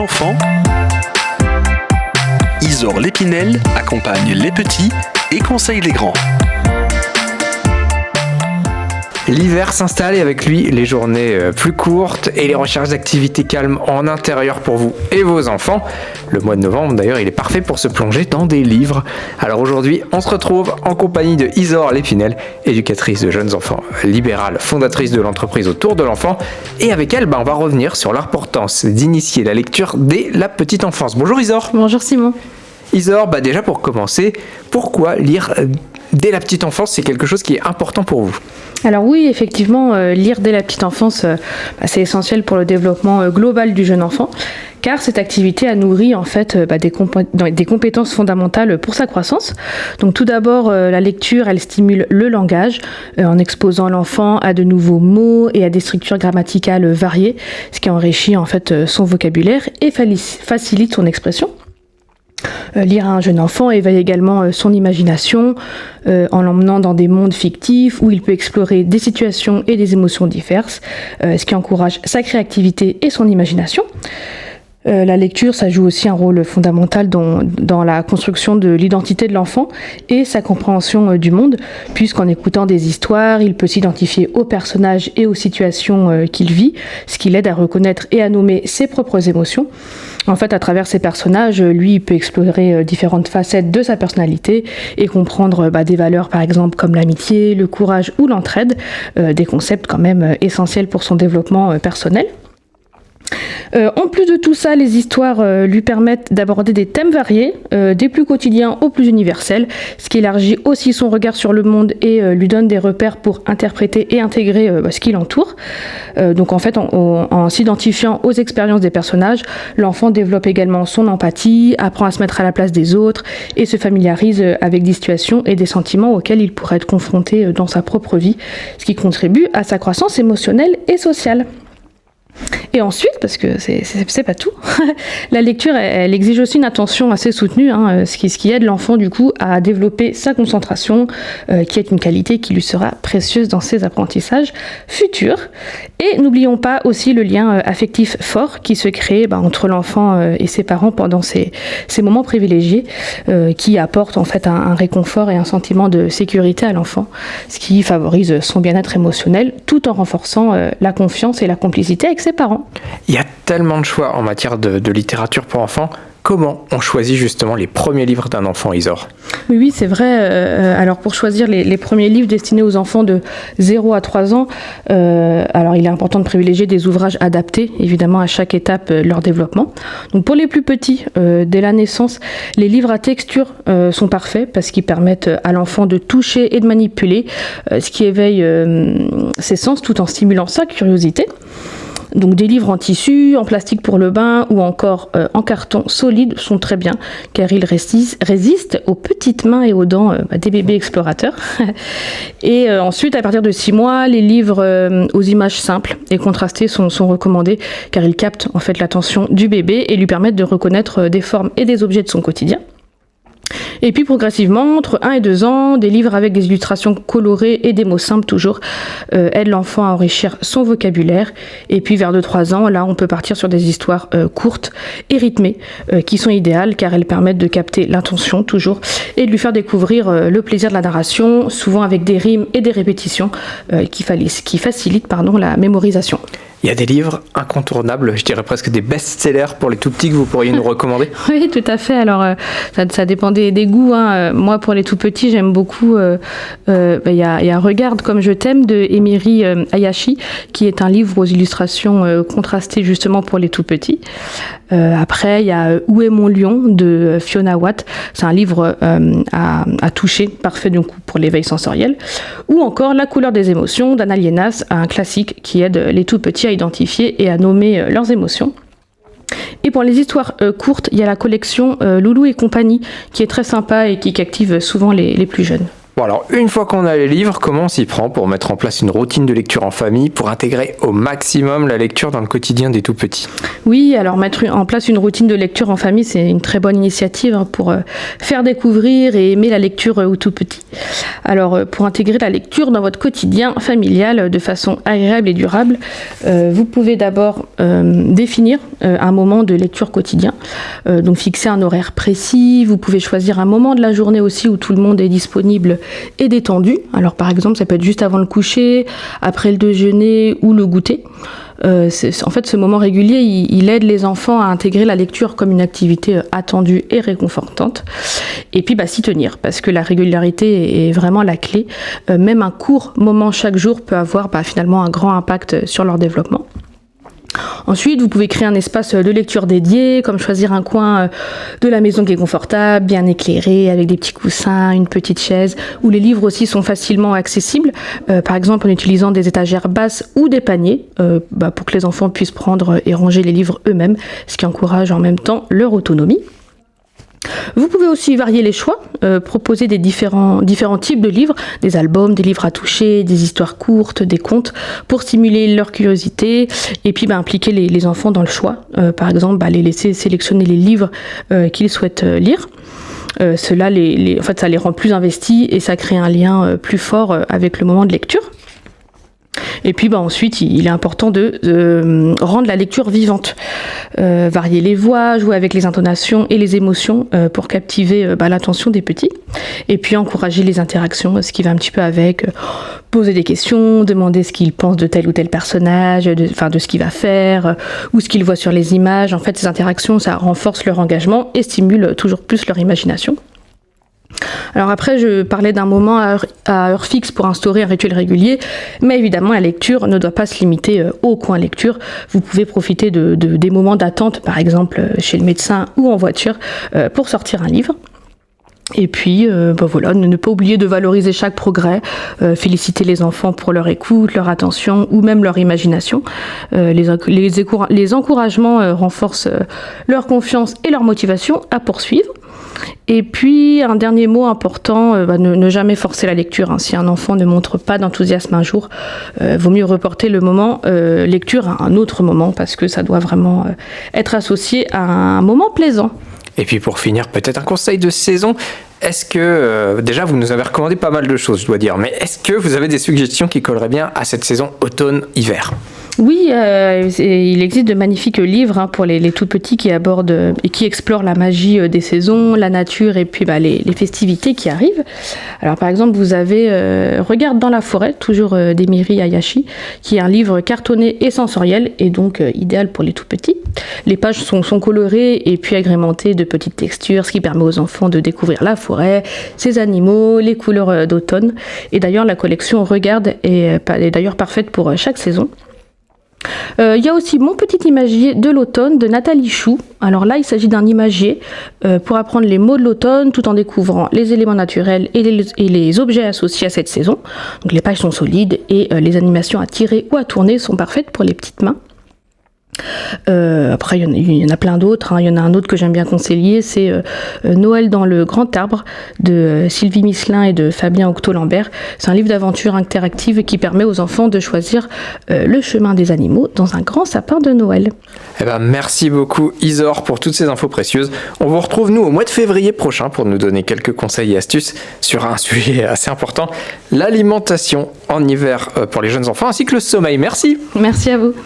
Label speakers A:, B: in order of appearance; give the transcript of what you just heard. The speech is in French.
A: l'enfant, Isor Lépinel accompagne les petits et conseille les grands.
B: L'hiver s'installe et avec lui les journées plus courtes et les recherches d'activités calmes en intérieur pour vous et vos enfants. Le mois de novembre d'ailleurs il est parfait pour se plonger dans des livres. Alors aujourd'hui on se retrouve en compagnie de Isor Lépinel, éducatrice de jeunes enfants libérale, fondatrice de l'entreprise Autour de l'enfant. Et avec elle on va revenir sur l'importance d'initier la lecture dès la petite enfance. Bonjour Isor.
C: Bonjour Simon.
B: Isor, déjà pour commencer, pourquoi lire dès la petite enfance, c'est quelque chose qui est important pour vous?
C: Alors oui, effectivement, lire dès la petite enfance, c'est essentiel pour le développement global du jeune enfant, car cette activité a nourri en fait des compétences fondamentales pour sa croissance. Donc tout d'abord, la lecture, elle stimule le langage en exposant l'enfant à de nouveaux mots et à des structures grammaticales variées, ce qui enrichit en fait son vocabulaire et facilite son expression. Lire à un jeune enfant éveille également son imagination en l'emmenant dans des mondes fictifs où il peut explorer des situations et des émotions diverses, ce qui encourage sa créativité et son imagination. La lecture, ça joue aussi un rôle fondamental dans la construction de l'identité de l'enfant et sa compréhension du monde, puisqu'en écoutant des histoires, il peut s'identifier aux personnages et aux situations qu'il vit, ce qui l'aide à reconnaître et à nommer ses propres émotions. En fait, à travers ces personnages, lui, il peut explorer différentes facettes de sa personnalité et comprendre des valeurs, par exemple, comme l'amitié, le courage ou l'entraide, des concepts quand même essentiels pour son développement personnel. En plus de tout ça, les histoires lui permettent d'aborder des thèmes variés, des plus quotidiens aux plus universels, ce qui élargit aussi son regard sur le monde et lui donne des repères pour interpréter et intégrer ce qui l'entoure. Donc en fait, en s'identifiant aux expériences des personnages, l'enfant développe également son empathie, apprend à se mettre à la place des autres et se familiarise avec des situations et des sentiments auxquels il pourrait être confronté dans sa propre vie, ce qui contribue à sa croissance émotionnelle et sociale. Et ensuite, parce que c'est pas tout, la lecture, elle exige aussi une attention assez soutenue, ce qui aide l'enfant du coup à développer sa concentration, qui est une qualité qui lui sera précieuse dans ses apprentissages futurs. Et n'oublions pas aussi le lien affectif fort qui se crée entre l'enfant et ses parents pendant ces moments privilégiés, qui apportent en fait un réconfort et un sentiment de sécurité à l'enfant, ce qui favorise son bien-être émotionnel tout en renforçant la confiance et la complicité avec ses parents.
B: Il y a tellement de choix en matière de littérature pour enfants. Comment on choisit justement les premiers livres d'un enfant, Isor?
C: Oui, c'est vrai. Alors pour choisir les premiers livres destinés aux enfants de 0 à 3 ans, alors il est important de privilégier des ouvrages adaptés, évidemment, à chaque étape de leur développement. Donc pour les plus petits, dès la naissance, les livres à texture sont parfaits parce qu'ils permettent à l'enfant de toucher et de manipuler, ce qui éveille ses sens tout en stimulant sa curiosité. Donc des livres en tissu, en plastique pour le bain ou encore en carton solide sont très bien car ils résistent aux petites mains et aux dents des bébés explorateurs. Et ensuite, à partir de 6 mois, les livres aux images simples et contrastées sont recommandés car ils captent en fait l'attention du bébé et lui permettent de reconnaître des formes et des objets de son quotidien. Et puis progressivement, entre 1 et 2 ans, des livres avec des illustrations colorées et des mots simples toujours aident l'enfant à enrichir son vocabulaire. Et puis vers 2-3 ans, là on peut partir sur des histoires courtes et rythmées qui sont idéales car elles permettent de capter l'intention toujours et de lui faire découvrir le plaisir de la narration, souvent avec des rimes et des répétitions qui facilitent la mémorisation.
B: Il y a des livres incontournables, je dirais presque des best-sellers pour les tout petits que vous pourriez nous recommander?
C: Oui, tout à fait. Alors, ça dépend des goûts. Moi, pour les tout petits, j'aime beaucoup. Il y a Regarde comme je t'aime de Emiri Hayashi, qui est un livre aux illustrations contrastées justement pour les tout petits. Après, il y a Où est mon lion de Fiona Watt. C'est un livre à toucher, parfait du coup pour l'éveil sensoriel. Ou encore La couleur des émotions d'Anna Liénas, un classique qui aide les tout petits à identifier et à nommer leurs émotions. Et pour les histoires courtes, il y a la collection Loulou et compagnie qui est très sympa et qui captive souvent les plus jeunes.
B: Bon alors, une fois qu'on a les livres, comment on s'y prend pour mettre en place une routine de lecture en famille, pour intégrer au maximum la lecture dans le quotidien des tout-petits?
C: Oui, alors mettre en place une routine de lecture en famille, c'est une très bonne initiative pour faire découvrir et aimer la lecture aux tout-petits. Alors, pour intégrer la lecture dans votre quotidien familial de façon agréable et durable, vous pouvez d'abord définir un moment de lecture quotidien, donc fixer un horaire précis. Vous pouvez choisir un moment de la journée aussi où tout le monde est disponible et détendu. Alors par exemple, ça peut être juste avant le coucher, après le déjeuner ou le goûter. En fait, ce moment régulier, il aide les enfants à intégrer la lecture comme une activité attendue et réconfortante. Et puis, s'y tenir, parce que la régularité est vraiment la clé. Même un court moment chaque jour peut avoir finalement un grand impact sur leur développement. Ensuite, vous pouvez créer un espace de lecture dédié, comme choisir un coin de la maison qui est confortable, bien éclairé, avec des petits coussins, une petite chaise, où les livres aussi sont facilement accessibles, par exemple en utilisant des étagères basses ou des paniers, pour que les enfants puissent prendre et ranger les livres eux-mêmes, ce qui encourage en même temps leur autonomie. Vous pouvez aussi varier les choix, proposer des différents types de livres, des albums, des livres à toucher, des histoires courtes, des contes, pour stimuler leur curiosité et puis impliquer les enfants dans le choix. Par exemple, les laisser sélectionner les livres qu'ils souhaitent lire. Cela en fait, ça les rend plus investis et ça crée un lien plus fort avec le moment de lecture. Et puis ensuite, il est important de rendre la lecture vivante, varier les voix, jouer avec les intonations et les émotions pour captiver l'attention des petits. Et puis encourager les interactions, ce qui va un petit peu avec, poser des questions, demander ce qu'ils pensent de tel ou tel personnage, de ce qu'il va faire, ou ce qu'ils voient sur les images. En fait, ces interactions, ça renforce leur engagement et stimule toujours plus leur imagination. Alors après, je parlais d'un moment à heure fixe pour instaurer un rituel régulier, mais évidemment, la lecture ne doit pas se limiter au coin lecture. Vous pouvez profiter des moments d'attente, par exemple chez le médecin ou en voiture, pour sortir un livre. Et puis, ne pas oublier de valoriser chaque progrès, féliciter les enfants pour leur écoute, leur attention ou même leur imagination. Les encouragements renforcent leur confiance et leur motivation à poursuivre. Et puis, un dernier mot important, ne jamais forcer la lecture. Si un enfant ne montre pas d'enthousiasme un jour, vaut mieux reporter le moment lecture à un autre moment parce que ça doit vraiment être associé à un moment plaisant.
B: Et puis pour finir, peut-être un conseil de saison. Est-ce que, déjà vous nous avez recommandé pas mal de choses, je dois dire, mais est-ce que vous avez des suggestions qui colleraient bien à cette saison automne-hiver ?
C: Oui, il existe de magnifiques livres pour les tout petits qui abordent et qui explorent la magie des saisons, la nature et puis les festivités qui arrivent. Alors par exemple, vous avez Regarde dans la forêt, toujours d'Emiri Hayashi, qui est un livre cartonné et sensoriel et donc idéal pour les tout petits. Les pages sont colorées et puis agrémentées de petites textures, ce qui permet aux enfants de découvrir la forêt, ses animaux, les couleurs d'automne. Et d'ailleurs, la collection Regarde est d'ailleurs parfaite pour chaque saison. Il y a aussi Mon petit imagier de l'automne de Nathalie Chou. Alors là, il s'agit d'un imagier pour apprendre les mots de l'automne tout en découvrant les éléments naturels et les objets associés à cette saison. Donc les pages sont solides et les animations à tirer ou à tourner sont parfaites pour les petites mains. Après, il y en a plein d'autres. Il y en a un autre que j'aime bien conseiller, c'est Noël dans le grand arbre de Sylvie Misselin et de Fabien Octo-Lambert. C'est un livre d'aventure interactive qui permet aux enfants de choisir le chemin des animaux dans un grand sapin de Noël.
B: Merci beaucoup Isor pour toutes ces infos précieuses. On vous retrouve nous au mois de février prochain pour nous donner quelques conseils et astuces sur un sujet assez important, l'alimentation en hiver pour les jeunes enfants ainsi que le sommeil. Merci.
C: Merci à vous.